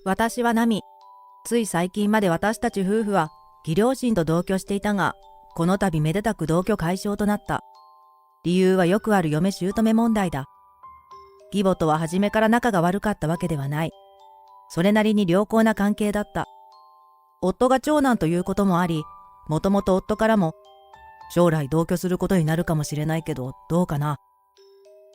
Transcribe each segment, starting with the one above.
私はナミ。つい最近まで私たち夫婦は義両親と同居していたが、この度めでたく同居解消となった。理由はよくある嫁姑問題だ。義母とは初めから仲が悪かったわけではない。それなりに良好な関係だった。夫が長男ということもあり、もともと夫からも、将来同居することになるかもしれないけど、どうかな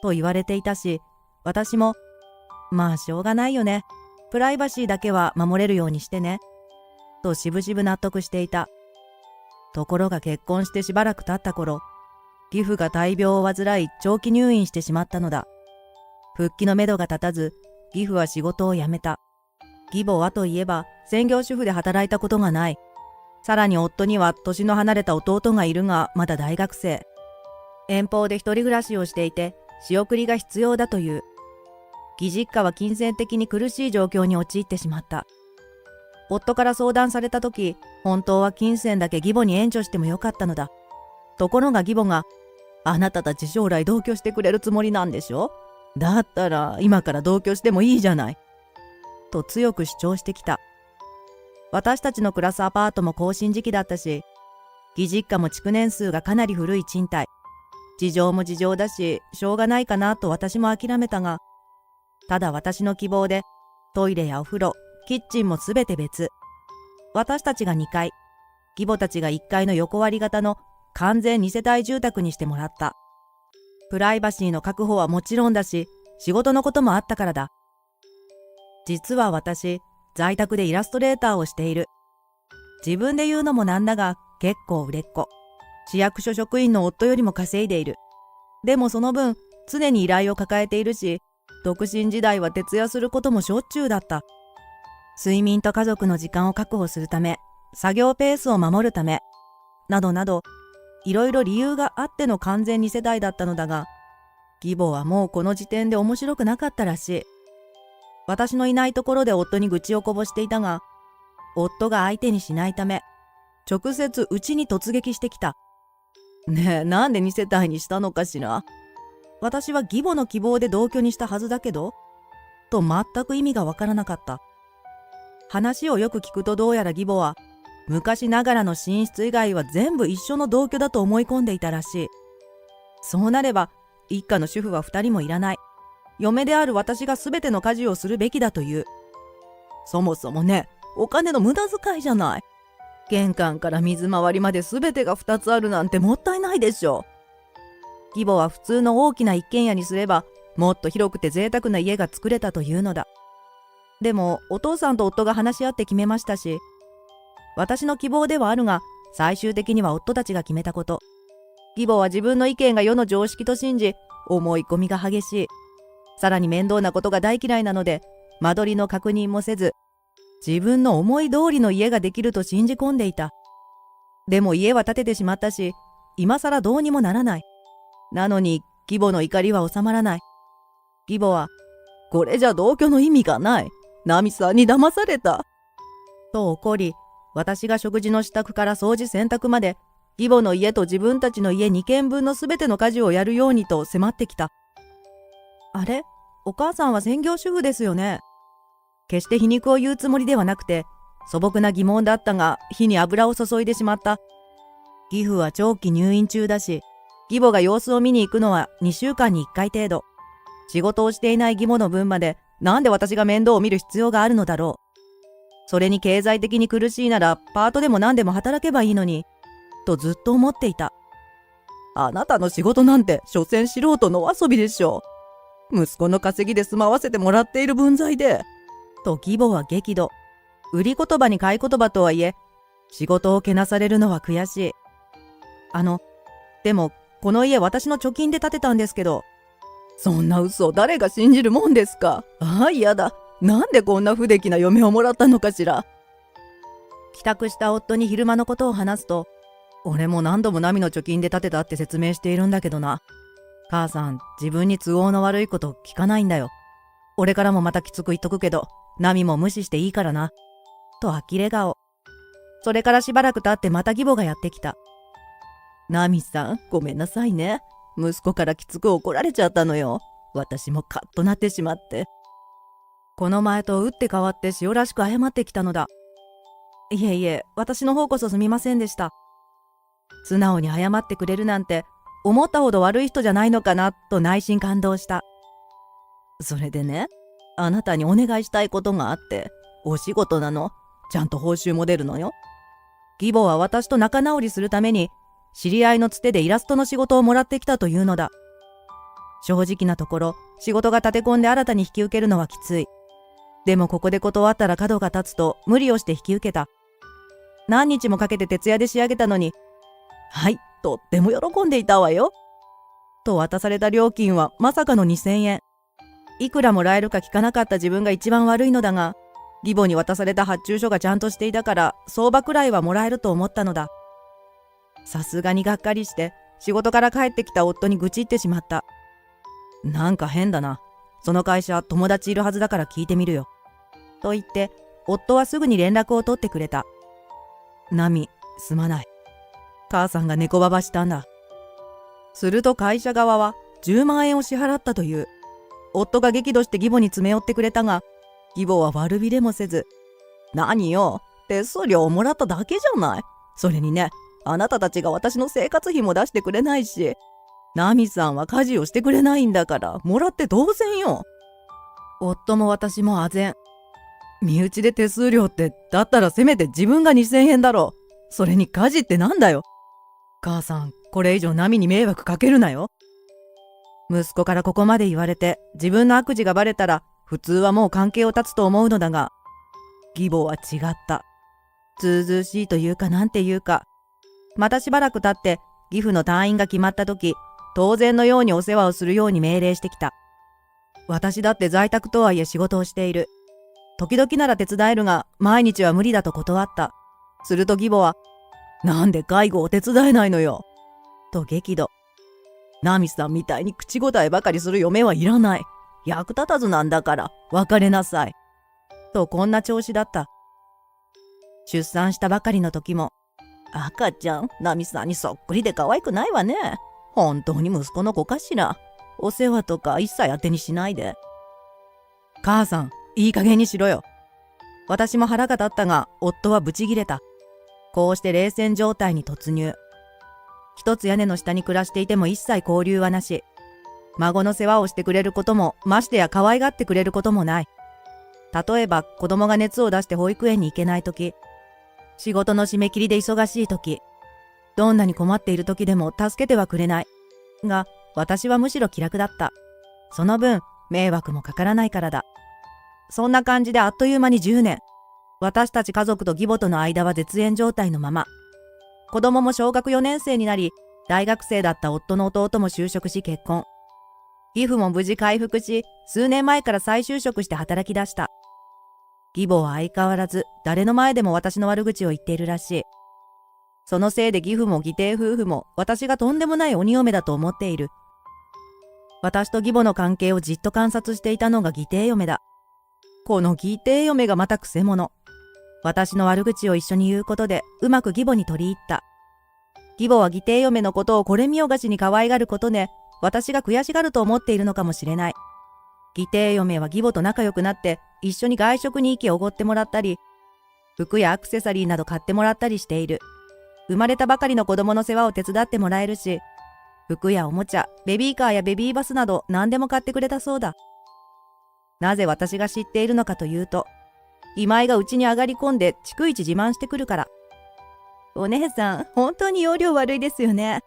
と言われていたし、私も、まあしょうがないよね。プライバシーだけは守れるようにしてね。としぶしぶ納得していた。ところが結婚してしばらく経った頃、義父が大病を患い長期入院してしまったのだ。復帰のめどが立たず、義父は仕事を辞めた。義母はといえば専業主婦で働いたことがない。さらに夫には年の離れた弟がいるがまだ大学生。遠方で一人暮らしをしていて仕送りが必要だという。義実家は金銭的に苦しい状況に陥ってしまった。夫から相談された時、本当は金銭だけ義母に援助してもよかったのだ。ところが義母が、あなたたち将来同居してくれるつもりなんでしょ？だったら今から同居してもいいじゃない。と強く主張してきた。私たちの暮らすアパートも更新時期だったし、義実家も築年数がかなり古い賃貸。事情も事情だし、しょうがないかなと私も諦めたが、ただ私の希望で、トイレやお風呂、キッチンもすべて別。私たちが2階、義母たちが1階の横割り型の完全2世帯住宅にしてもらった。プライバシーの確保はもちろんだし、仕事のこともあったからだ。実は私、在宅でイラストレーターをしている。自分で言うのもなんだが、結構売れっ子。市役所職員の夫よりも稼いでいる。でもその分、常に依頼を抱えているし、独身時代は徹夜することもしょっちゅうだった。睡眠と家族の時間を確保するため、作業ペースを守るため、などなど、いろいろ理由があっての完全2世帯だったのだが、義母はもうこの時点で面白くなかったらしい。私のいないところで夫に愚痴をこぼしていたが、夫が相手にしないため、直接うちに突撃してきた。ねえ、なんで2世帯にしたのかしら。私は義母の希望で同居にしたはずだけど、と全く意味がわからなかった。話をよく聞くとどうやら義母は、昔ながらの寝室以外は全部一緒の同居だと思い込んでいたらしい。そうなれば、一家の主婦は2人もいらない。嫁である私が全ての家事をするべきだという。そもそもね、お金の無駄遣いじゃない。玄関から水回りまで全てが2つあるなんてもったいないでしょ。義母は普通の大きな一軒家にすれば、もっと広くて贅沢な家が作れたというのだ。でも、お父さんと夫が話し合って決めましたし、私の希望ではあるが、最終的には夫たちが決めたこと。義母は自分の意見が世の常識と信じ、思い込みが激しい。さらに面倒なことが大嫌いなので、間取りの確認もせず、自分の思い通りの家ができると信じ込んでいた。でも家は建ててしまったし、今更どうにもならない。なのに、義母の怒りは収まらない。義母は、これじゃ同居の意味がない。ナミさんに騙された。と怒り、私が食事の支度から掃除洗濯まで、義母の家と自分たちの家2軒分のすべての家事をやるようにと迫ってきた。あれ？お母さんは専業主婦ですよね。決して皮肉を言うつもりではなくて、素朴な疑問だったが、火に油を注いでしまった。義父は長期入院中だし、義母が様子を見に行くのは2週間に1回程度。仕事をしていない義母の分まで、なんで私が面倒を見る必要があるのだろう。それに経済的に苦しいなら、パートでも何でも働けばいいのに、とずっと思っていた。あなたの仕事なんて、所詮素人のお遊びでしょう。息子の稼ぎで住まわせてもらっている分際で。と義母は激怒。売り言葉に買い言葉とはいえ、仕事をけなされるのは悔しい。でも、この家私の貯金で建てたんですけど。そんな嘘を誰が信じるもんですか。ああ、嫌だ。なんでこんな不出来な嫁をもらったのかしら。帰宅した夫に昼間のことを話すと、俺も何度もナミの貯金で建てたって説明しているんだけどな。母さん、自分に都合の悪いこと聞かないんだよ。俺からもまたきつく言っとくけど、ナミも無視していいからな。と呆れ顔。それからしばらく経ってまた義母がやってきた。ナミさん、ごめんなさいね。息子からきつく怒られちゃったのよ。私もカッとなってしまって。この前と打って変わって塩らしく謝ってきたのだ。いえいえ、私の方こそすみませんでした。素直に謝ってくれるなんて、思ったほど悪い人じゃないのかなと内心感動した。それでね、あなたにお願いしたいことがあって、お仕事なの。ちゃんと報酬も出るのよ。義母は私と仲直りするために、知り合いのつてでイラストの仕事をもらってきたというのだ。正直なところ、仕事が立て込んで新たに引き受けるのはきつい。でもここで断ったら角が立つと無理をして引き受けた。何日もかけて徹夜で仕上げたのに、はい、とっても喜んでいたわよ。と渡された料金はまさかの2000円。いくらもらえるか聞かなかった自分が一番悪いのだが、義母に渡された発注書がちゃんとしていたから相場くらいはもらえると思ったのだ。さすがにがっかりして仕事から帰ってきた夫に愚痴ってしまった。なんか変だな。その会社友達いるはずだから聞いてみるよ。と言って夫はすぐに連絡を取ってくれた。ナミ、すまない。母さんが猫ばばしたんだ。すると会社側は10万円を支払ったという。夫が激怒して義母に詰め寄ってくれたが、義母は悪びれもせず、何よ、手数料をもらっただけじゃない。それにね、あなたたちが私の生活費も出してくれないし、ナミさんは家事をしてくれないんだから、もらって当然よ。夫も私も唖然。身内で手数料って、だったらせめて自分が2000円だろう。それに家事ってなんだよ。母さん、これ以上ナミに迷惑かけるなよ。息子からここまで言われて自分の悪事がバレたら普通はもう関係を断つと思うのだが、義母は違った。ずうずうしいというかなんていうか。またしばらく経って義父の退院が決まった時、当然のようにお世話をするように命令してきた。私だって在宅とはいえ仕事をしている。時々なら手伝えるが毎日は無理だと断った。すると義母は、なんで介護を手伝えないのよ。と激怒。ナミさんみたいに口答えばかりする嫁はいらない。役立たずなんだから別れなさい。とこんな調子だった。出産したばかりの時も、赤ちゃん、ナミさんにそっくりで可愛くないわね。本当に息子の子かしら。お世話とか一切当てにしないで。母さん、いい加減にしろよ。私も腹が立ったが、夫はブチギレた。こうして冷戦状態に突入。一つ屋根の下に暮らしていても一切交流はなし。孫の世話をしてくれることも、ましてや可愛がってくれることもない。例えば子供が熱を出して保育園に行けないとき、仕事の締め切りで忙しいとき、どんなに困っているときでも助けてはくれない。が、私はむしろ気楽だった。その分、迷惑もかからないからだ。そんな感じであっという間に10年。私たち家族と義母との間は絶縁状態のまま。子供も小学4年生になり、大学生だった夫の弟も就職し結婚。義父も無事回復し、数年前から再就職して働き出した。義母は相変わらず誰の前でも私の悪口を言っているらしい。そのせいで義父も義弟夫婦も私がとんでもない鬼嫁だと思っている。私と義母の関係をじっと観察していたのが義弟嫁だ。この義弟嫁がまたくせ者。私の悪口を一緒に言うことでうまく義母に取り入った。義母は義弟嫁のことをこれ見よがしに可愛がることで、私が悔しがると思っているのかもしれない。義弟嫁は義母と仲良くなって一緒に外食に行きおごってもらったり、服やアクセサリーなど買ってもらったりしている。生まれたばかりの子供の世話を手伝ってもらえるし、服やおもちゃ、ベビーカーやベビーバスなど何でも買ってくれたそうだ。なぜ私が知っているのかというと、今井がうちに上がり込んで逐一自慢してくるから。お姉さん、本当に容量悪いですよね。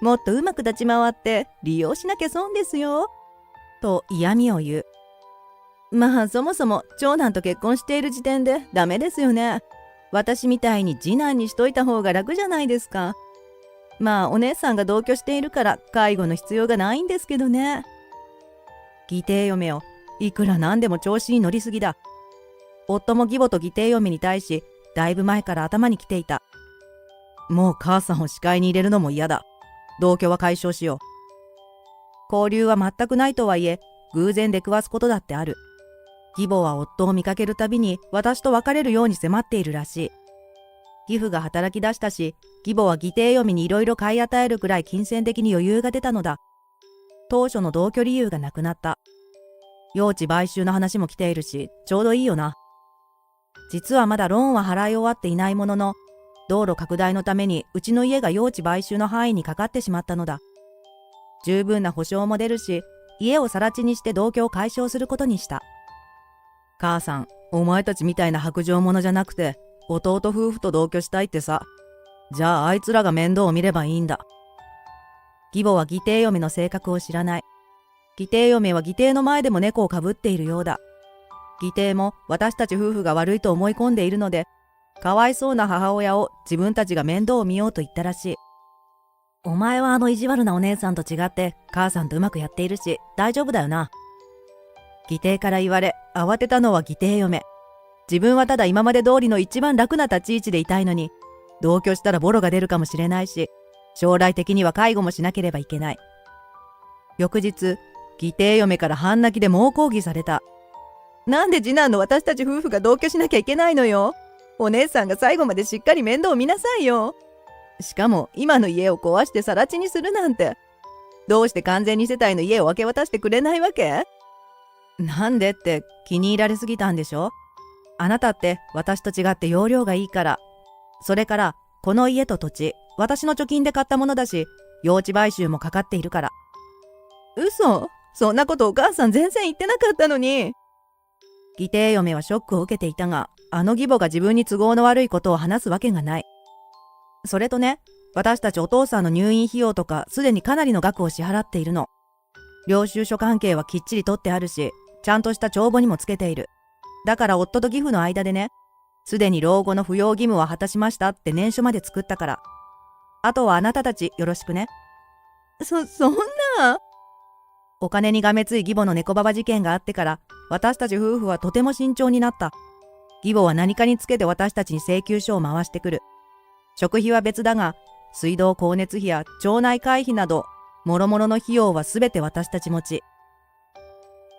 もっとうまく立ち回って利用しなきゃ損ですよ。と嫌味を言う。まあそもそも長男と結婚している時点でダメですよね。私みたいに次男にしといた方が楽じゃないですか。まあお姉さんが同居しているから介護の必要がないんですけどね。義弟嫁をいくらなんでも調子に乗りすぎだ。夫も義母と義弟嫁に対しだいぶ前から頭に来ていた。もう母さんを視界に入れるのも嫌だ。同居は解消しよう。交流は全くないとはいえ、偶然出くわすことだってある。義母は夫を見かけるたびに私と別れるように迫っているらしい。義父が働き出したし、義母は義弟嫁にいろいろ買い与えるくらい金銭的に余裕が出たのだ。当初の同居理由がなくなった。用地買収の話も来ているし、ちょうどいいよな。実はまだローンは払い終わっていないものの、道路拡大のためにうちの家が用地買収の範囲にかかってしまったのだ。十分な保証も出るし、家を更地にして同居を解消することにした。母さん、お前たちみたいな薄情者じゃなくて、弟夫婦と同居したいってさ。じゃああいつらが面倒を見ればいいんだ。義母は義弟嫁の性格を知らない。義弟嫁は義弟の前でも猫をかぶっているようだ。義弟も私たち夫婦が悪いと思い込んでいるので、かわいそうな母親を自分たちが面倒を見ようと言ったらしい。お前はあの意地悪なお姉さんと違って母さんとうまくやっているし大丈夫だよな。義弟から言われ慌てたのは義弟嫁。自分はただ今まで通りの一番楽な立ち位置でいたいのに、同居したらボロが出るかもしれないし、将来的には介護もしなければいけない。翌日、義弟嫁から半泣きで猛抗議された。なんで次男の私たち夫婦が同居しなきゃいけないのよ。お姉さんが最後までしっかり面倒を見なさいよ。しかも今の家を壊して更地にするなんて。どうして完全2世帯の家を明け渡してくれないわけ？なんでって気に入られすぎたんでしょ。あなたって私と違って容量がいいから。それからこの家と土地、私の貯金で買ったものだし、用地買収もかかっているから。嘘？そんなことお母さん全然言ってなかったのに。義弟嫁はショックを受けていたが、あの義母が自分に都合の悪いことを話すわけがない。それとね、私たちお父さんの入院費用とかすでにかなりの額を支払っているの。領収書関係はきっちり取ってあるし、ちゃんとした帳簿にもつけている。だから夫と義父の間でね、すでに老後の扶養義務は果たしましたって念書まで作ったから。あとはあなたたちよろしくね。そんな。お金にがめつい義母の猫ババ事件があってから、私たち夫婦はとても慎重になった。義母は何かにつけて私たちに請求書を回してくる。食費は別だが、水道光熱費や町内会費など、もろもろの費用はすべて私たち持ち。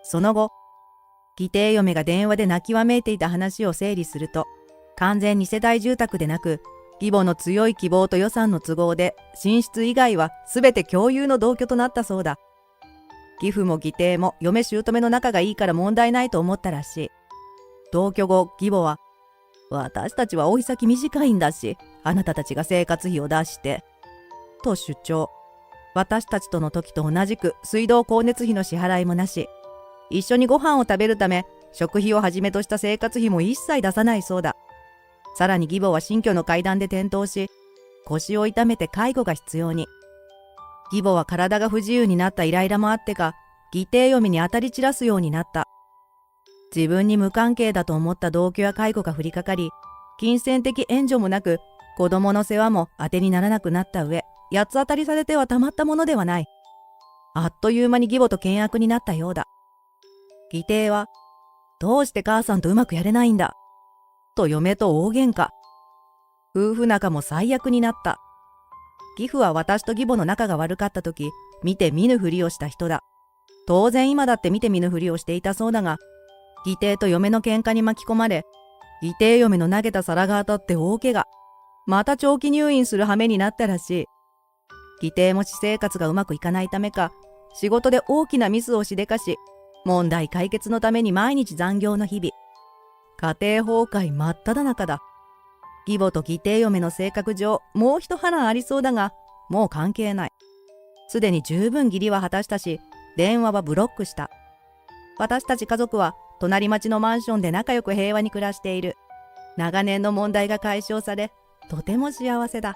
その後、義弟嫁が電話で泣きわめいていた話を整理すると、完全2世帯住宅でなく、義母の強い希望と予算の都合で、寝室以外はすべて共有の同居となったそうだ。義父も義弟も嫁姑の仲がいいから問題ないと思ったらしい。同居後、義母は、私たちは追い先短いんだし、あなたたちが生活費を出して、と主張。私たちとの時と同じく水道光熱費の支払いもなし、一緒にご飯を食べるため、食費をはじめとした生活費も一切出さないそうだ。さらに義母は新居の階段で転倒し、腰を痛めて介護が必要に。義母は体が不自由になったイライラもあってか、義弟嫁に当たり散らすようになった。自分に無関係だと思った同居や介護が降りかかり、金銭的援助もなく、子供の世話も当てにならなくなった上、八つ当たりされてはたまったものではない。あっという間に義母と険悪になったようだ。義弟は、どうして母さんとうまくやれないんだと嫁と大喧嘩。夫婦仲も最悪になった。義父は私と義母の仲が悪かった時、見て見ぬふりをした人だ。当然今だって見て見ぬふりをしていたそうだが、義弟と嫁の喧嘩に巻き込まれ、義弟嫁の投げた皿が当たって大怪我。また長期入院する羽目になったらしい。義弟も私生活がうまくいかないためか、仕事で大きなミスをしでかし、問題解決のために毎日残業の日々。家庭崩壊真っ只中だ。義母と義弟嫁の性格上、もう一波乱ありそうだが、もう関係ない。すでに十分義理は果たしたし、電話はブロックした。私たち家族は、隣町のマンションで仲良く平和に暮らしている。長年の問題が解消され、とても幸せだ。